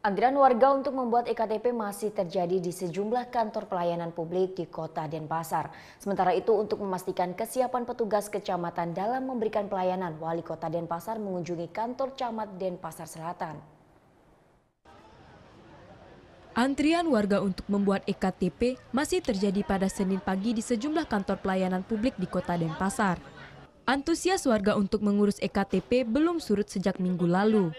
Antrian warga untuk membuat EKTP masih terjadi di sejumlah kantor pelayanan publik di Kota Denpasar. Sementara itu, untuk memastikan kesiapan petugas kecamatan dalam memberikan pelayanan, Wali Kota Denpasar mengunjungi kantor camat Denpasar Selatan. Antrian warga untuk membuat EKTP masih terjadi pada Senin pagi di sejumlah kantor pelayanan publik di Kota Denpasar. Antusias warga untuk mengurus EKTP belum surut sejak minggu lalu.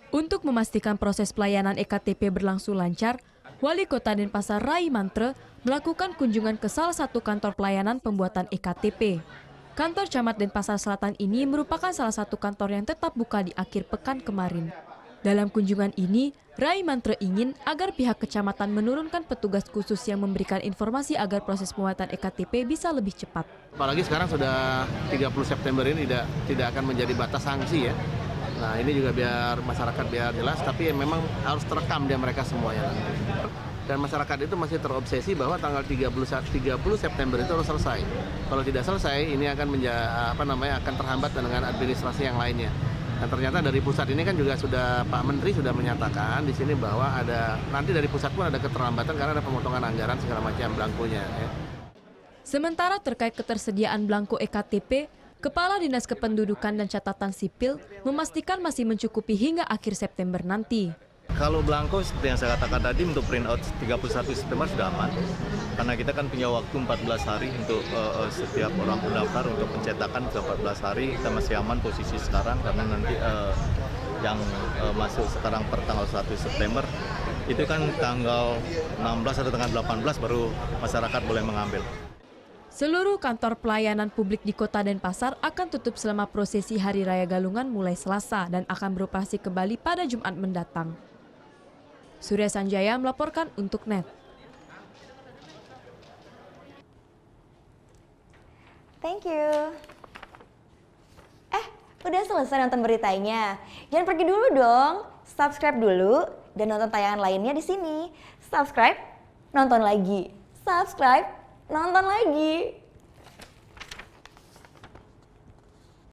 Untuk memastikan proses pelayanan EKTP berlangsung lancar, Wali Kota Denpasar Rai Mantre melakukan kunjungan ke salah satu kantor pelayanan pembuatan EKTP. Kantor Camat Denpasar Selatan ini merupakan salah satu kantor yang tetap buka di akhir pekan kemarin. Dalam kunjungan ini, Rai Mantre ingin agar pihak kecamatan menurunkan petugas khusus yang memberikan informasi agar proses pembuatan EKTP bisa lebih cepat. Apalagi sekarang sudah 30 September ini tidak akan menjadi batas sanksi ya. Nah ini juga biar masyarakat biar jelas, tapi memang harus terekam dia mereka semuanya. Dan masyarakat itu masih terobsesi bahwa tanggal 30 September itu harus selesai. Kalau tidak selesai, ini akan akan terhambat dengan administrasi yang lainnya. Dan ternyata dari pusat ini kan juga sudah Pak Menteri sudah menyatakan di sini bahwa nanti dari pusat pun ada keterlambatan karena ada pemotongan anggaran segala macam belangkonya. Ya. Sementara terkait ketersediaan belangko EKTP, Kepala Dinas Kependudukan dan Catatan Sipil memastikan masih mencukupi hingga akhir September nanti. Kalau belangko seperti yang saya katakan tadi untuk print out 31 September sudah aman. Karena kita kan punya waktu 14 hari untuk setiap orang pendaftar untuk pencetakan ke 14 hari. Kita masih aman posisi sekarang karena nanti yang masuk sekarang per tanggal 1 September itu kan tanggal 16 atau tanggal 18 baru masyarakat boleh mengambil. Seluruh kantor pelayanan publik di Kota Denpasar akan tutup selama prosesi Hari Raya Galungan mulai Selasa dan akan beroperasi kembali pada Jumat mendatang. Surya Sanjaya melaporkan untuk NET. Thank you. Udah selesai nonton beritanya? Jangan pergi dulu dong. Subscribe dulu dan nonton tayangan lainnya di sini. Subscribe, nonton lagi. Subscribe, nonton lagi.